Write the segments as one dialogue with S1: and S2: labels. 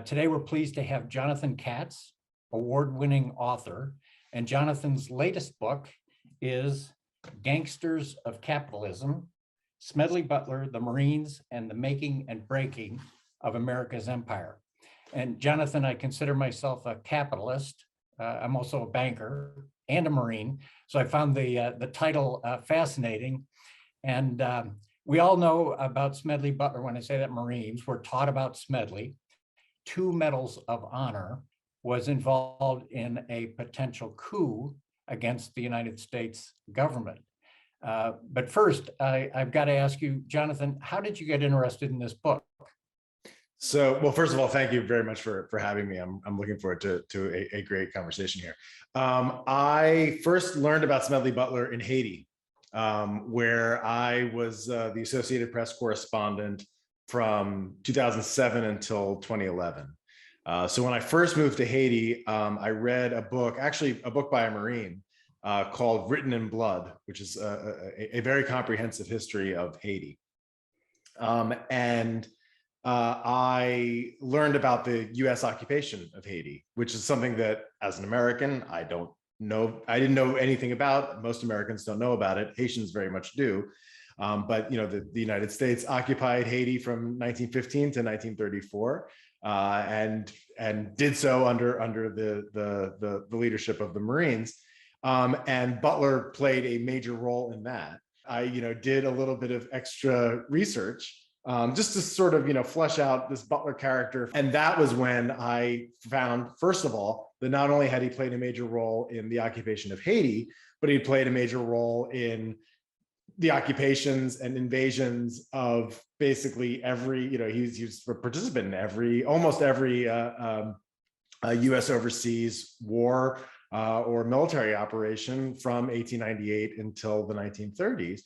S1: Today, we're pleased to have Jonathan Katz, award-winning author, and Jonathan's latest book is Gangsters of Capitalism, Smedley Butler, the Marines, and the Making and Breaking of America's Empire. And Jonathan, I consider myself a capitalist. I'm also a banker and a Marine, so I found the title fascinating. And we all know about Smedley Butler. When I say that, Marines were taught about Smedley. 2 medals of honor, was involved in a potential coup against the United States government. But first, I've got to ask you, Jonathan, how did you get interested in this book?
S2: So, well, first of all, thank you very much for having me. I'm looking forward to a great conversation here. I first learned about Smedley Butler in Haiti, where I was the Associated Press correspondent from 2007 until 2011. So when I first moved to Haiti, I read a book, actually a book by a Marine called Written in Blood, which is a very comprehensive history of Haiti. I learned about the US occupation of Haiti, which is something that as an American, I didn't know anything about. Most Americans don't know about it. Haitians very much do. But you know, the United States occupied Haiti from 1915 to 1934, and did so under the leadership of the Marines. And Butler played a major role in that. I did a little bit of extra research just to sort of flesh out this Butler character, and that was when I found, first of all, that not only had he played a major role in the occupation of Haiti, but he played a major role in the occupations and invasions of basically every, he's a participant in almost every US overseas war or military operation from 1898 until the 1930s.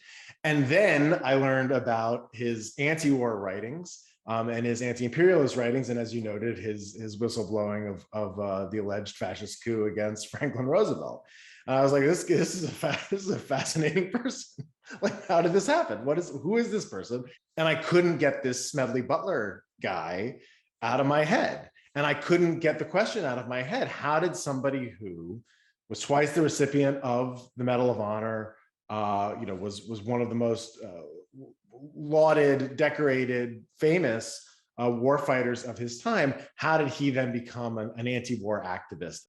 S2: And then I learned about his anti-war writings and his anti-imperialist writings, and as you noted, his whistleblowing of the alleged fascist coup against Franklin Roosevelt. And I was like, this is a fascinating person. Like, how did this happen? Who is this person? And I couldn't get this Smedley Butler guy out of my head. And I couldn't get the question out of my head. How did somebody who was twice the recipient of the Medal of Honor, was one of the most lauded, decorated, famous war fighters of his time, how did he then become an anti-war activist?